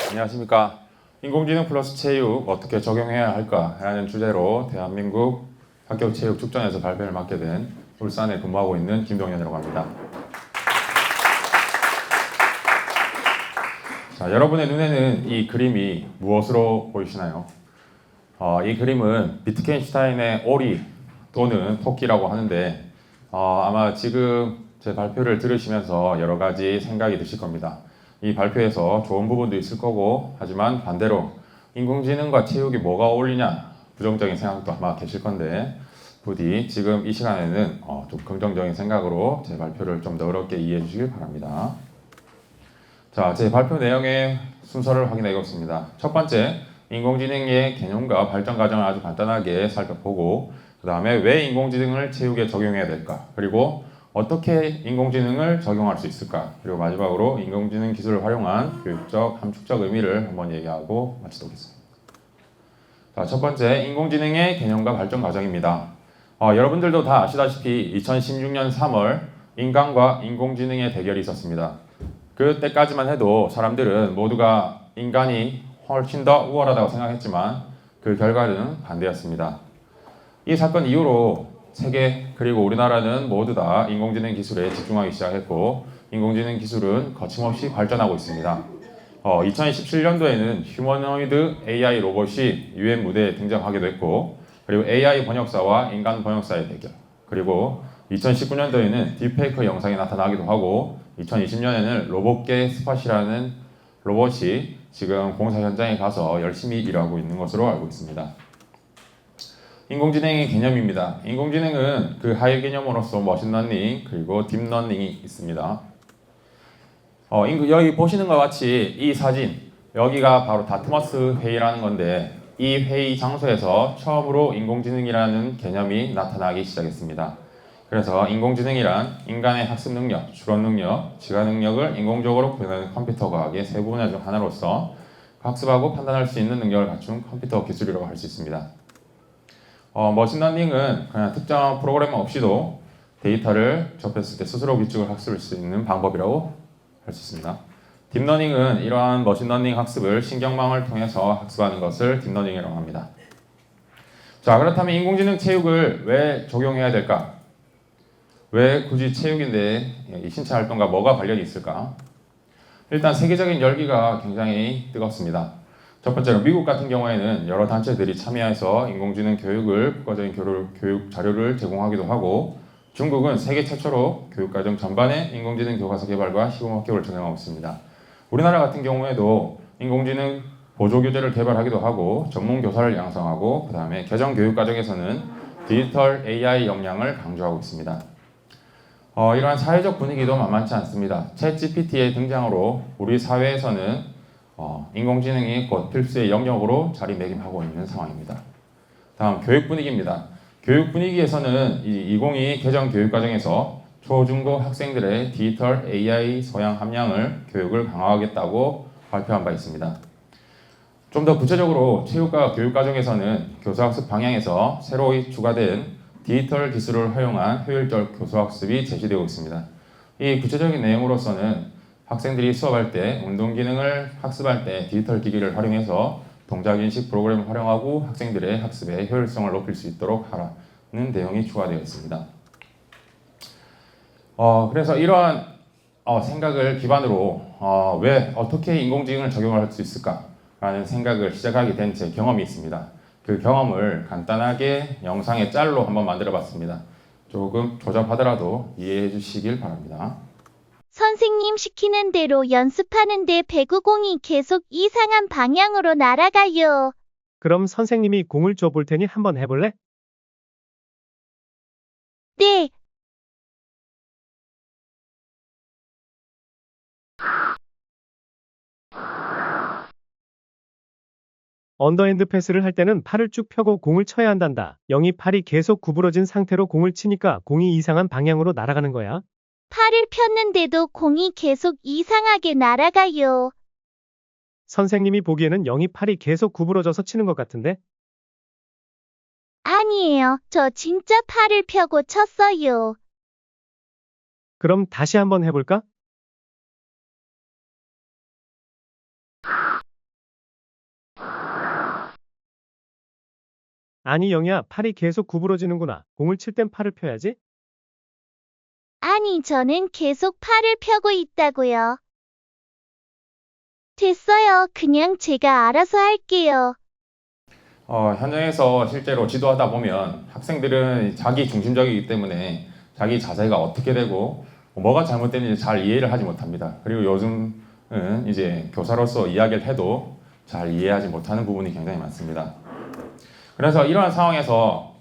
안녕하십니까. 인공지능 플러스 체육 어떻게 적용해야 할까라는 주제로 대한민국 학교체육축전에서 발표를 맡게 된 울산에 근무하고 있는 김동현이라고 합니다. 자, 여러분의 눈에는 이 그림이 무엇으로 보이시나요? 이 그림은 비트겐슈타인의 오리 또는 토끼라고 하는데 아마 지금 제 발표를 들으시면서 여러 가지 생각이 드실 겁니다. 이 발표에서 좋은 부분도 있을 거고, 하지만 반대로 인공지능과 체육이 뭐가 어울리냐 부정적인 생각도 아마 계실 건데, 부디 지금 이 시간에는 좀 긍정적인 생각으로 제 발표를 좀 더 어렵게 이해해 주시길 바랍니다. 자, 제 발표 내용의 순서를 확인해 보겠습니다. 첫 번째, 인공지능의 개념과 발전 과정을 아주 간단하게 살펴보고, 그 다음에 왜 인공지능을 체육에 적용해야 될까, 그리고 어떻게 인공지능을 적용할 수 있을까, 그리고 마지막으로 인공지능 기술을 활용한 교육적, 함축적 의미를 한번 얘기하고 마치도록 하겠습니다. 자, 첫 번째, 인공지능의 개념과 발전 과정입니다. 여러분들도 다 아시다시피 2016년 3월 인간과 인공지능의 대결이 있었습니다. 그때까지만 해도 사람들은 모두가 인간이 훨씬 더 우월하다고 생각했지만 그 결과는 반대였습니다. 이 사건 이후로 세계 그리고 우리나라는 모두 다 인공지능 기술에 집중하기 시작했고, 인공지능 기술은 거침없이 발전하고 있습니다. 2017년도에는 휴머노이드 AI 로봇이 UN 무대에 등장하기도 했고, 그리고 AI 번역사와 인간 번역사의 대결, 그리고 2019년도에는 딥페이크 영상이 나타나기도 하고, 2020년에는 로봇계 스팟이라는 로봇이 지금 공사 현장에 가서 열심히 일하고 있는 것으로 알고 있습니다. 인공지능의 개념입니다. 인공지능은 그 하위 개념으로서 머신러닝 그리고 딥러닝이 있습니다. 여기 보시는 것 같이 이 사진, 여기가 바로 다트머스 회의라는 건데, 이 회의 장소에서 처음으로 인공지능이라는 개념이 나타나기 시작했습니다. 그래서 인공지능이란 인간의 학습 능력, 추론 능력, 지각 능력을 인공적으로 구현하는 컴퓨터 과학의 세 분야 중 하나로서 학습하고 판단할 수 있는 능력을 갖춘 컴퓨터 기술이라고 할 수 있습니다. 머신러닝은 그냥 특정한 프로그램 없이도 데이터를 접했을 때 스스로 규칙을 학습할 수 있는 방법이라고 할 수 있습니다. 딥러닝은 이러한 머신러닝 학습을 신경망을 통해서 학습하는 것을 딥러닝이라고 합니다. 자, 그렇다면 인공지능 체육을 왜 적용해야 될까? 왜 굳이 체육인데 이 신체 활동과 뭐가 관련이 있을까? 일단 세계적인 열기가 굉장히 뜨겁습니다. 첫 번째로 미국 같은 경우에는 여러 단체들이 참여해서 인공지능 교육을 국가적인 교육 자료를 제공하기도 하고, 중국은 세계 최초로 교육과정 전반에 인공지능 교과서 개발과 시범 학교를 전형하고 있습니다. 우리나라 같은 경우에도 인공지능 보조교재를 개발하기도 하고 전문 교사를 양성하고, 그 다음에 개정 교육과정에서는 디지털 AI 역량을 강조하고 있습니다. 이러한 사회적 분위기도 만만치 않습니다. 챗GPT의 등장으로 우리 사회에서는 인공지능이 곧 필수의 영역으로 자리매김하고 있는 상황입니다. 다음, 교육 분위기입니다. 교육 분위기에서는 이 2022 개정 교육과정에서 초중고 학생들의 디지털 AI 소양 함량을 교육을 강화하겠다고 발표한 바 있습니다. 좀 더 구체적으로 체육과 교육과정에서는 교수학습 방향에서 새로 추가된 디지털 기술을 활용한 효율적 교수학습이 제시되고 있습니다. 이 구체적인 내용으로서는 학생들이 수업할 때 운동 기능을 학습할 때 디지털 기기를 활용해서 동작 인식 프로그램을 활용하고 학생들의 학습의 효율성을 높일 수 있도록 하라는 내용이 추가되어 있습니다. 그래서 이러한 생각을 기반으로 왜 어떻게 인공지능을 적용할 수 있을까라는 생각을 시작하게 된 제 경험이 있습니다. 그 경험을 간단하게 영상의 짤로 한번 만들어 봤습니다. 조금 조잡하더라도 이해해 주시길 바랍니다. 선생님 시키는 대로 연습하는데 배구공이 계속 이상한 방향으로 날아가요. 그럼 선생님이 공을 줘 볼 테니 한번 해볼래? 네. 언더핸드 패스를 할 때는 팔을 쭉 펴고 공을 쳐야 한단다. 영이 팔이 계속 구부러진 상태로 공을 치니까 공이 이상한 방향으로 날아가는 거야. 팔을 폈는데도 공이 계속 이상하게 날아가요. 선생님이 보기에는 영이 팔이 계속 구부러져서 치는 것 같은데? 아니에요. 저 진짜 팔을 펴고 쳤어요. 그럼 다시 한번 해볼까? 아니, 영희야, 팔이 계속 구부러지는구나. 공을 칠 땐 팔을 펴야지. 아니, 저는 계속 팔을 펴고 있다고요. 됐어요. 그냥 제가 알아서 할게요. 현장에서 실제로 지도하다 보면 학생들은 자기 중심적이기 때문에 자기 자세가 어떻게 되고 뭐가 잘못됐는지 잘 이해를 하지 못합니다. 그리고 요즘은 이제 교사로서 이야기를 해도 잘 이해하지 못하는 부분이 굉장히 많습니다. 그래서 이러한 상황에서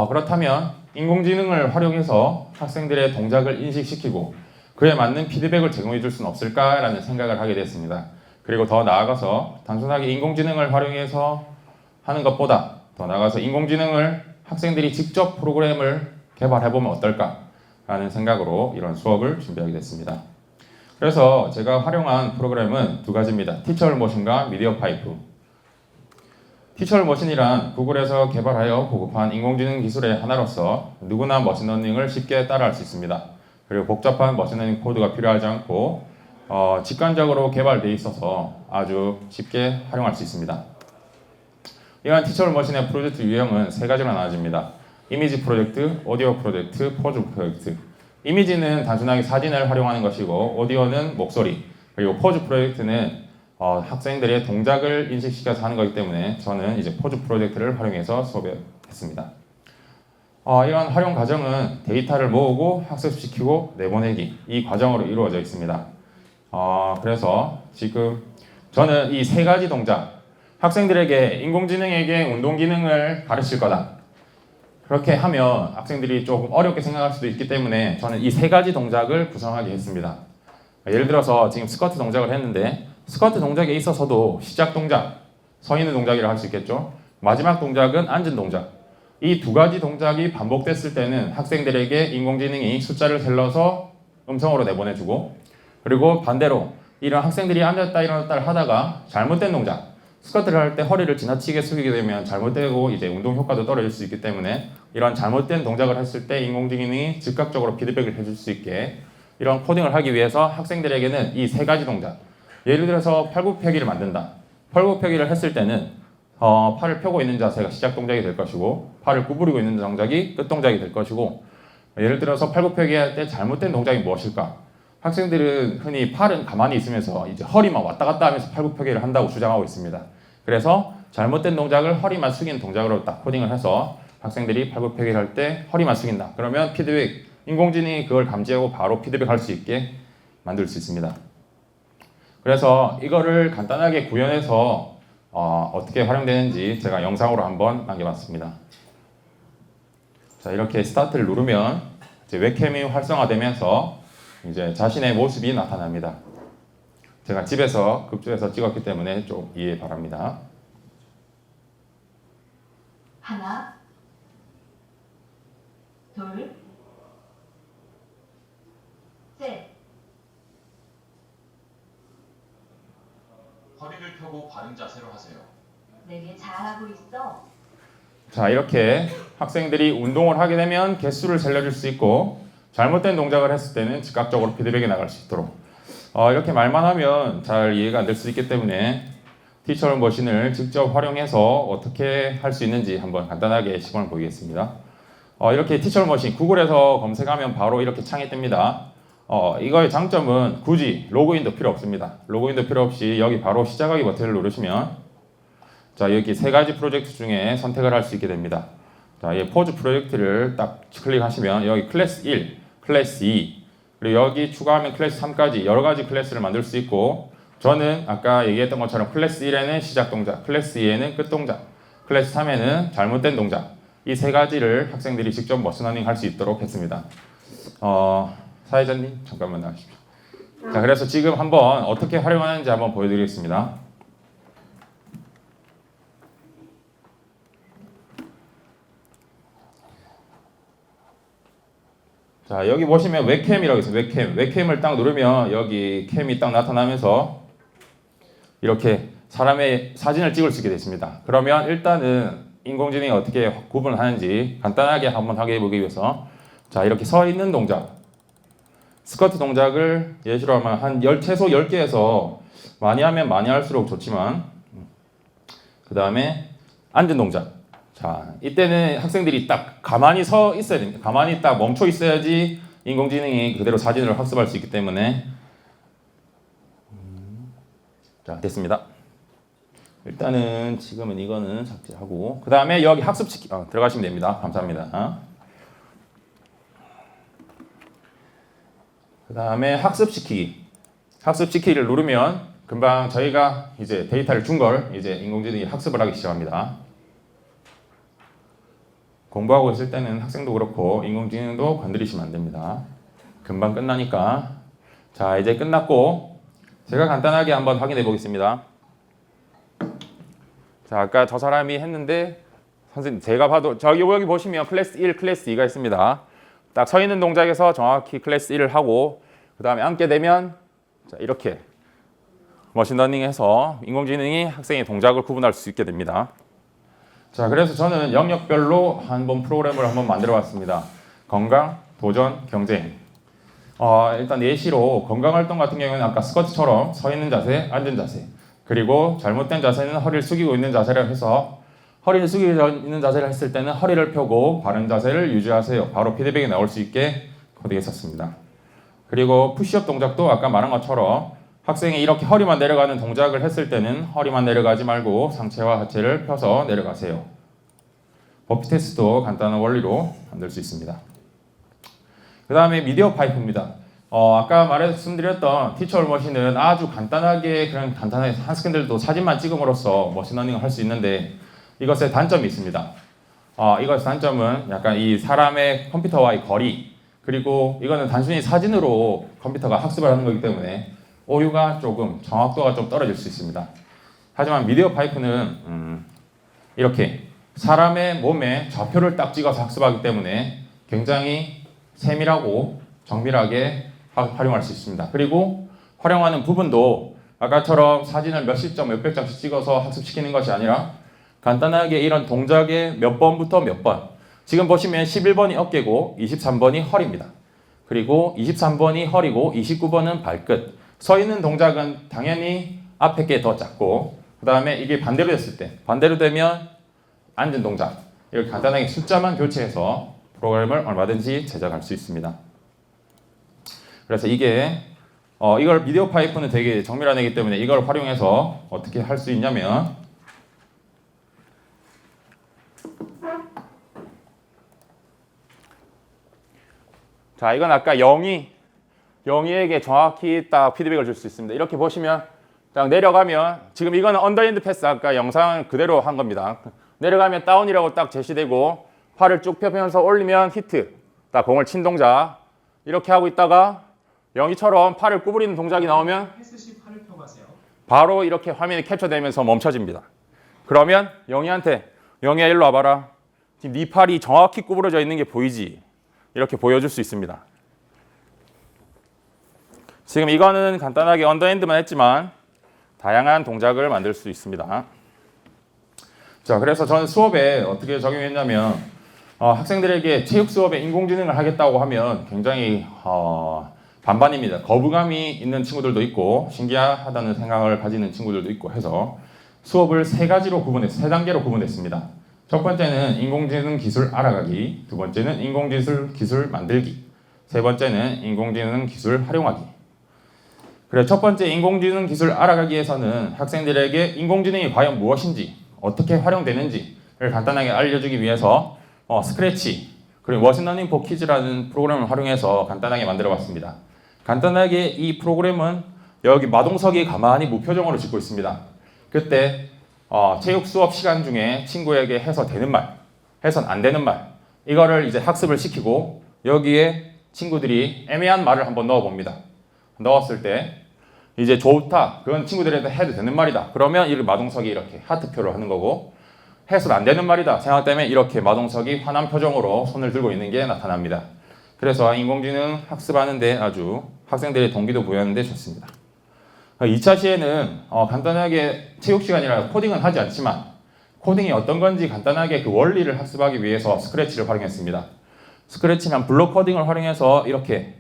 그렇다면 인공지능을 활용해서 학생들의 동작을 인식시키고 그에 맞는 피드백을 제공해 줄 수는 없을까라는 생각을 하게 됐습니다. 그리고 더 나아가서 단순하게 인공지능을 활용해서 하는 것보다 더 나아가서 인공지능을 학생들이 직접 프로그램을 개발해보면 어떨까라는 생각으로 이런 수업을 준비하게 됐습니다. 그래서 제가 활용한 프로그램은 두 가지입니다. 티처얼머신과 미디어파이프. 티처얼머신이란 구글에서 개발하여 보급한 인공지능 기술의 하나로서 누구나 머신러닝을 쉽게 따라할 수 있습니다. 그리고 복잡한 머신러닝 코드가 필요하지 않고 직관적으로 개발되어 있어서 아주 쉽게 활용할 수 있습니다. 이러한 티처얼머신의 프로젝트 유형은 세 가지로 나눠집니다. 이미지 프로젝트, 오디오 프로젝트, 포즈 프로젝트. 이미지는 단순하게 사진을 활용하는 것이고 오디오는 목소리, 그리고 포즈 프로젝트는 학생들의 동작을 인식시켜서 하는 것이기 때문에 저는 이제 포즈 프로젝트를 활용해서 수업했습니다. 이런 활용 과정은 데이터를 모으고 학습시키고 내보내기 이 과정으로 이루어져 있습니다. 그래서 지금 저는 이 세 가지 동작 학생들에게 인공지능에게 운동 기능을 가르칠 거다. 그렇게 하면 학생들이 조금 어렵게 생각할 수도 있기 때문에 저는 이 세 가지 동작을 구성하게 했습니다. 예를 들어서 지금 스쿼트 동작을 했는데 스쿼트 동작에 있어서도 시작 동작, 서 있는 동작이라고 할 수 있겠죠. 마지막 동작은 앉은 동작. 이 두 가지 동작이 반복됐을 때는 학생들에게 인공지능이 숫자를 셀러서 음성으로 내보내주고 그리고 반대로 이런 학생들이 앉았다 일어났다를 하다가 잘못된 동작 스쿼트를 할 때 허리를 지나치게 숙이게 되면 잘못되고 이제 운동 효과도 떨어질 수 있기 때문에 이런 잘못된 동작을 했을 때 인공지능이 즉각적으로 피드백을 해줄 수 있게 이런 코딩을 하기 위해서 학생들에게는 이 세 가지 동작 예를 들어서 팔굽혀펴기를 만든다. 팔굽혀펴기를 했을 때는 팔을 펴고 있는 자세가 시작 동작이 될 것이고 팔을 구부리고 있는 동작이 끝 동작이 될 것이고 예를 들어서 팔굽혀펴기 할 때 잘못된 동작이 무엇일까? 학생들은 흔히 팔은 가만히 있으면서 이제 허리만 왔다 갔다 하면서 팔굽혀펴기를 한다고 주장하고 있습니다. 그래서 잘못된 동작을 허리만 숙인 동작으로 딱 코딩을 해서 학생들이 팔굽혀펴기를 할 때 허리만 숙인다. 그러면 피드백, 인공지능이 그걸 감지하고 바로 피드백할 수 있게 만들 수 있습니다. 그래서 이거를 간단하게 구현해서 어떻게 활용되는지 제가 영상으로 한번 남겨봤습니다. 자, 이렇게 스타트를 누르면 이제 웹캠이 활성화되면서 이제 자신의 모습이 나타납니다. 제가 집에서 급조해서 찍었기 때문에 좀 이해 바랍니다. 하나, 둘, 셋. 허리를 펴고 바른 자세로 하세요. 되게 잘하고 있어. 자, 이렇게 학생들이 운동을 하게 되면 개수를 살려줄 수 있고 잘못된 동작을 했을 때는 즉각적으로 피드백이 나갈 수 있도록 이렇게 말만 하면 잘 이해가 안 될 수 있기 때문에 티처얼머신을 직접 활용해서 어떻게 할 수 있는지 한번 간단하게 시범을 보이겠습니다. 이렇게 티처얼머신 구글에서 검색하면 바로 이렇게 창이 뜹니다. 이거의 장점은 굳이 로그인도 필요 없습니다. 로그인도 필요 없이 여기 바로 시작하기 버튼을 누르시면 자, 여기 세 가지 프로젝트 중에 선택을 할 수 있게 됩니다. 자, 이 포즈 프로젝트를 딱 클릭하시면 여기 클래스 1, 클래스 2, 그리고 여기 추가하면 클래스 3까지 여러 가지 클래스를 만들 수 있고 저는 아까 얘기했던 것처럼 클래스 1에는 시작 동작, 클래스 2에는 끝 동작, 클래스 3에는 잘못된 동작 이 세 가지를 학생들이 직접 머신러닝 할 수 있도록 했습니다. 사회자님 잠깐만 나가십시오. 자, 그래서 지금 한번 어떻게 활용하는지 한번 보여드리겠습니다. 자, 여기 보시면 웹캠이라고 있어요. 웹캠을 딱 누르면 여기 캠이 딱 나타나면서 이렇게 사람의 사진을 찍을 수 있게 됐습니다. 그러면 일단은 인공지능이 어떻게 구분을 하는지 간단하게 한번 하게 해보기 위해서 자, 이렇게 서 있는 동작 스쿼트 동작을 예시로 하면 최소 10개에서 많이 하면 많이 할수록 좋지만, 그 다음에 앉은 동작. 자, 이때는 학생들이 딱 가만히 서 있어야 됩니다. 가만히 딱 멈춰 있어야지 인공지능이 그대로 사진을 학습할 수 있기 때문에. 자, 됐습니다. 일단은 지금은 이거는 삭제하고, 그 다음에 여기 학습시키 들어가시면 됩니다. 감사합니다. 그 다음에 학습시키기를 누르면 금방 저희가 이제 데이터를 준 걸 이제 인공지능이 학습을 하기 시작합니다. 공부하고 있을 때는 학생도 그렇고 인공지능도 건드리시면 안 됩니다. 금방 끝나니까. 자, 이제 끝났고 제가 간단하게 한번 확인해 보겠습니다. 자, 아까 저 사람이 했는데 선생님 제가 봐도 여기 보시면 클래스 1, 클래스 2가 있습니다. 딱 서 있는 동작에서 정확히 클래스 1을 하고 그 다음에 앉게 되면 자, 이렇게 머신러닝해서 인공지능이 학생의 동작을 구분할 수 있게 됩니다. 자, 그래서 저는 영역별로 한번 프로그램을 한번 만들어 봤습니다. 건강, 도전, 경쟁. 일단 예시로 건강활동 같은 경우는 아까 스쿼트처럼 서 있는 자세, 앉은 자세, 그리고 잘못된 자세는 허리를 숙이고 있는 자세를 해서 허리를 숙이고 있는 자세를 했을 때는 허리를 펴고 바른 자세를 유지하세요. 바로 피드백이 나올 수 있게 코딩했었습니다. 그리고 푸시업 동작도 아까 말한 것처럼 학생이 이렇게 허리만 내려가는 동작을 했을 때는 허리만 내려가지 말고 상체와 하체를 펴서 내려가세요. 버피 테스트도 간단한 원리로 만들 수 있습니다. 그 다음에 미디어 파이프입니다. 아까 말씀드렸던 티처 머신은 아주 간단하게 학생들도 사진만 찍음으로써 머신러닝을 할 수 있는데 이것의 단점이 있습니다. 이것의 단점은 약간 이 사람의 컴퓨터와의 거리, 그리고 이거는 단순히 사진으로 컴퓨터가 학습을 하는 거기 때문에 오류가 조금 정확도가 좀 떨어질 수 있습니다. 하지만 미디어 파이프는 이렇게 사람의 몸에 좌표를 딱 찍어서 학습하기 때문에 굉장히 세밀하고 정밀하게 활용할 수 있습니다. 그리고 활용하는 부분도 아까처럼 사진을 몇십 점, 몇백 장씩 찍어서 학습시키는 것이 아니라 간단하게 이런 동작의 몇 번부터 몇 번. 지금 보시면 11번이 어깨고 23번이 허리입니다. 그리고 23번이 허리고 29번은 발끝. 서 있는 동작은 당연히 앞에 게 더 작고 그 다음에 이게 반대로 됐을 때 반대로 되면 앉은 동작. 이렇게 간단하게 숫자만 교체해서 프로그램을 얼마든지 제작할 수 있습니다. 그래서 이게 이걸 미디어 파이프는 되게 정밀한 애기 때문에 이걸 활용해서 어떻게 할 수 있냐면 자, 이건 아까 영희에게 정확히 딱 피드백을 줄 수 있습니다. 이렇게 보시면 딱 내려가면 지금 이거는 언더핸드 패스 아까 영상 그대로 한 겁니다. 내려가면 다운이라고 딱 제시되고 팔을 쭉 펴면서 올리면 히트, 딱 공을 친 동작. 이렇게 하고 있다가 영희처럼 팔을 구부리는 동작이 나오면 바로 이렇게 화면이 캡처되면서 멈춰집니다. 그러면 영희야 일로 와봐라. 지금 네 팔이 정확히 구부러져 있는 게 보이지? 이렇게 보여줄 수 있습니다. 지금 이거는 간단하게 언더핸드만 했지만 다양한 동작을 만들 수 있습니다. 자, 그래서 저는 수업에 어떻게 적용했냐면 학생들에게 체육 수업에 인공지능을 하겠다고 하면 굉장히 반반입니다. 거부감이 있는 친구들도 있고 신기하다는 생각을 가지는 친구들도 있고 해서 수업을 세 단계로 구분했습니다. 첫 번째는 인공지능 기술 알아가기, 두 번째는 인공지능 기술 만들기, 세 번째는 인공지능 기술 활용하기. 그래, 첫 번째 인공지능 기술 알아가기에서는 학생들에게 인공지능이 과연 무엇인지, 어떻게 활용되는지를 간단하게 알려주기 위해서 스크래치, 그리고 머신러닝 포 키즈라는 프로그램을 활용해서 간단하게 만들어봤습니다. 간단하게 이 프로그램은 여기 마동석이 가만히 무표정으로 짓고 있습니다. 그때 체육 수업 시간 중에 친구에게 해서 되는 말, 해선 안 되는 말, 이거를 이제 학습을 시키고 여기에 친구들이 애매한 말을 한번 넣어봅니다. 넣었을 때 이제 좋다, 그건 친구들한테 해도 되는 말이다. 그러면 이 마동석이 이렇게 하트표를 하는 거고, 해서는 안 되는 말이다 생각되면 이렇게 마동석이 화난 표정으로 손을 들고 있는 게 나타납니다. 그래서 인공지능 학습하는데 아주 학생들의 동기도 부여하는데 좋습니다. 2차 시에는 간단하게 체육 시간이라 코딩은 하지 않지만 코딩이 어떤 건지 간단하게 그 원리를 학습하기 위해서 스크래치를 활용했습니다. 스크래치는 블록 코딩을 활용해서 이렇게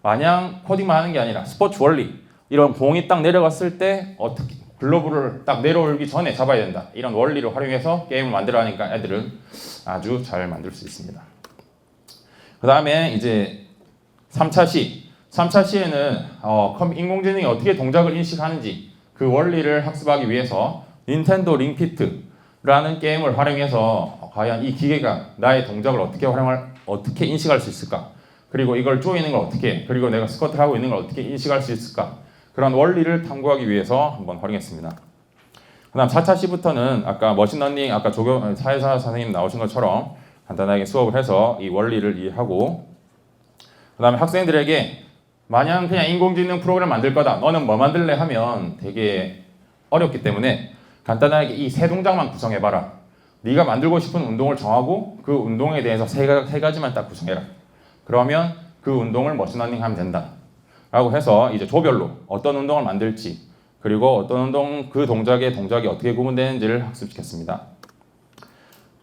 마냥 코딩만 하는 게 아니라 스포츠 원리, 이런 공이 딱 내려갔을 때 어떻게 글러브를 딱 내려올기 전에 잡아야 된다, 이런 원리를 활용해서 게임을 만들어가니까 애들은 아주 잘 만들 수 있습니다. 그 다음에 이제 3차 시. 3차 시에는 인공지능이 어떻게 동작을 인식하는지 그 원리를 학습하기 위해서 닌텐도 링피트라는 게임을 활용해서 과연 이 기계가 나의 동작을 어떻게 인식할 수 있을까? 그리고 이걸 조이는 걸 어떻게, 그리고 내가 스쿼트를 하고 있는 걸 어떻게 인식할 수 있을까? 그런 원리를 탐구하기 위해서 한번 활용했습니다. 그 다음 4차 시부터는 아까 머신러닝, 아까 사회사 선생님 나오신 것처럼 간단하게 수업을 해서 이 원리를 이해하고, 그 다음에 학생들에게 마냥 그냥 인공지능 프로그램 만들 거다, 너는 뭐 만들래 하면 되게 어렵기 때문에 간단하게 이 세 동작만 구성해봐라. 네가 만들고 싶은 운동을 정하고 그 운동에 대해서 세 가지만 딱 구성해라. 그러면 그 운동을 머신러닝 하면 된다 라고 해서 이제 조별로 어떤 운동을 만들지, 그리고 어떤 운동, 그 동작이 어떻게 구분되는지를 학습시켰습니다.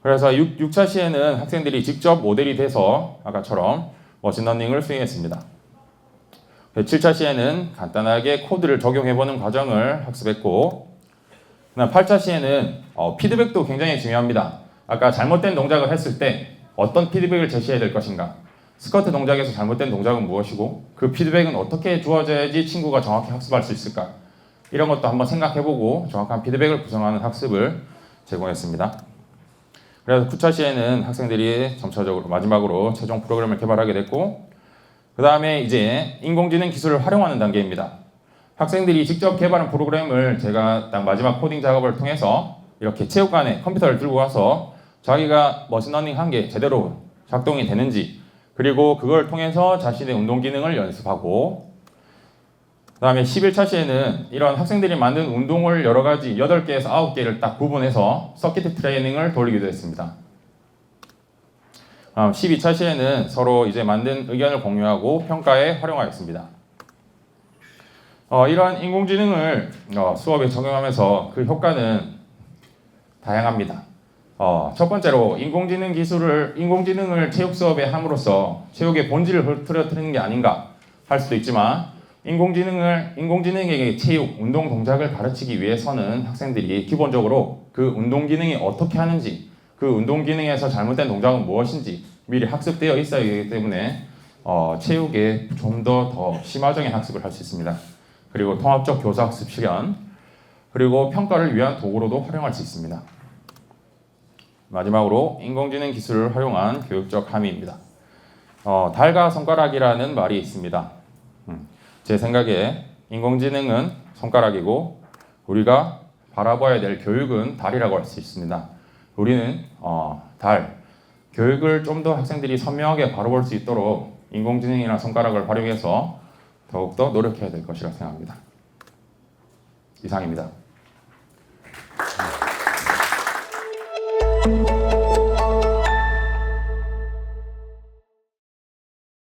그래서 6차 시에는 학생들이 직접 모델이 돼서 아까처럼 머신러닝을 수행했습니다. 7차 시에는 간단하게 코드를 적용해보는 과정을 학습했고, 그다음 8차 시에는 피드백도 굉장히 중요합니다. 아까 잘못된 동작을 했을 때 어떤 피드백을 제시해야 될 것인가, 스쿼트 동작에서 잘못된 동작은 무엇이고 그 피드백은 어떻게 주어져야지 친구가 정확히 학습할 수 있을까, 이런 것도 한번 생각해보고 정확한 피드백을 구성하는 학습을 제공했습니다. 그래서 9차 시에는 학생들이 점차적으로 마지막으로 최종 프로그램을 개발하게 됐고, 그 다음에 이제 인공지능 기술을 활용하는 단계입니다. 학생들이 직접 개발한 프로그램을 제가 딱 마지막 코딩 작업을 통해서 이렇게 체육관에 컴퓨터를 들고 가서 자기가 머신러닝 한 게 제대로 작동이 되는지, 그리고 그걸 통해서 자신의 운동 기능을 연습하고, 그 다음에 11차 시에는 이런 학생들이 만든 운동을 여러 가지 8개에서 9개를 딱 구분해서 서킷 트레이닝을 돌리기도 했습니다. 12차 시에는 서로 이제 만든 의견을 공유하고 평가에 활용하였습니다. 이러한 인공지능을 수업에 적용하면서 그 효과는 다양합니다. 첫 번째로 인공지능을 체육 수업에 함으로써 체육의 본질을 흐트러뜨리는 게 아닌가 할 수도 있지만, 인공지능에게 체육, 운동 동작을 가르치기 위해서는 학생들이 기본적으로 그 운동 기능이 어떻게 하는지, 그 운동 기능에서 잘못된 동작은 무엇인지 미리 학습되어 있어야 하기 때문에 체육에 좀 더 심화적인 학습을 할 수 있습니다. 그리고 통합적 교사 학습 실현, 그리고 평가를 위한 도구로도 활용할 수 있습니다. 마지막으로 인공지능 기술을 활용한 교육적 함의입니다. 달과 손가락이라는 말이 있습니다. 제 생각에 인공지능은 손가락이고 우리가 바라봐야 될 교육은 달이라고 할 수 있습니다. 우리는 교육을 좀 더 학생들이 선명하게 바라볼 수 있도록 인공지능이나 손가락을 활용해서 더욱더 노력해야 될 것이라 생각합니다. 이상입니다.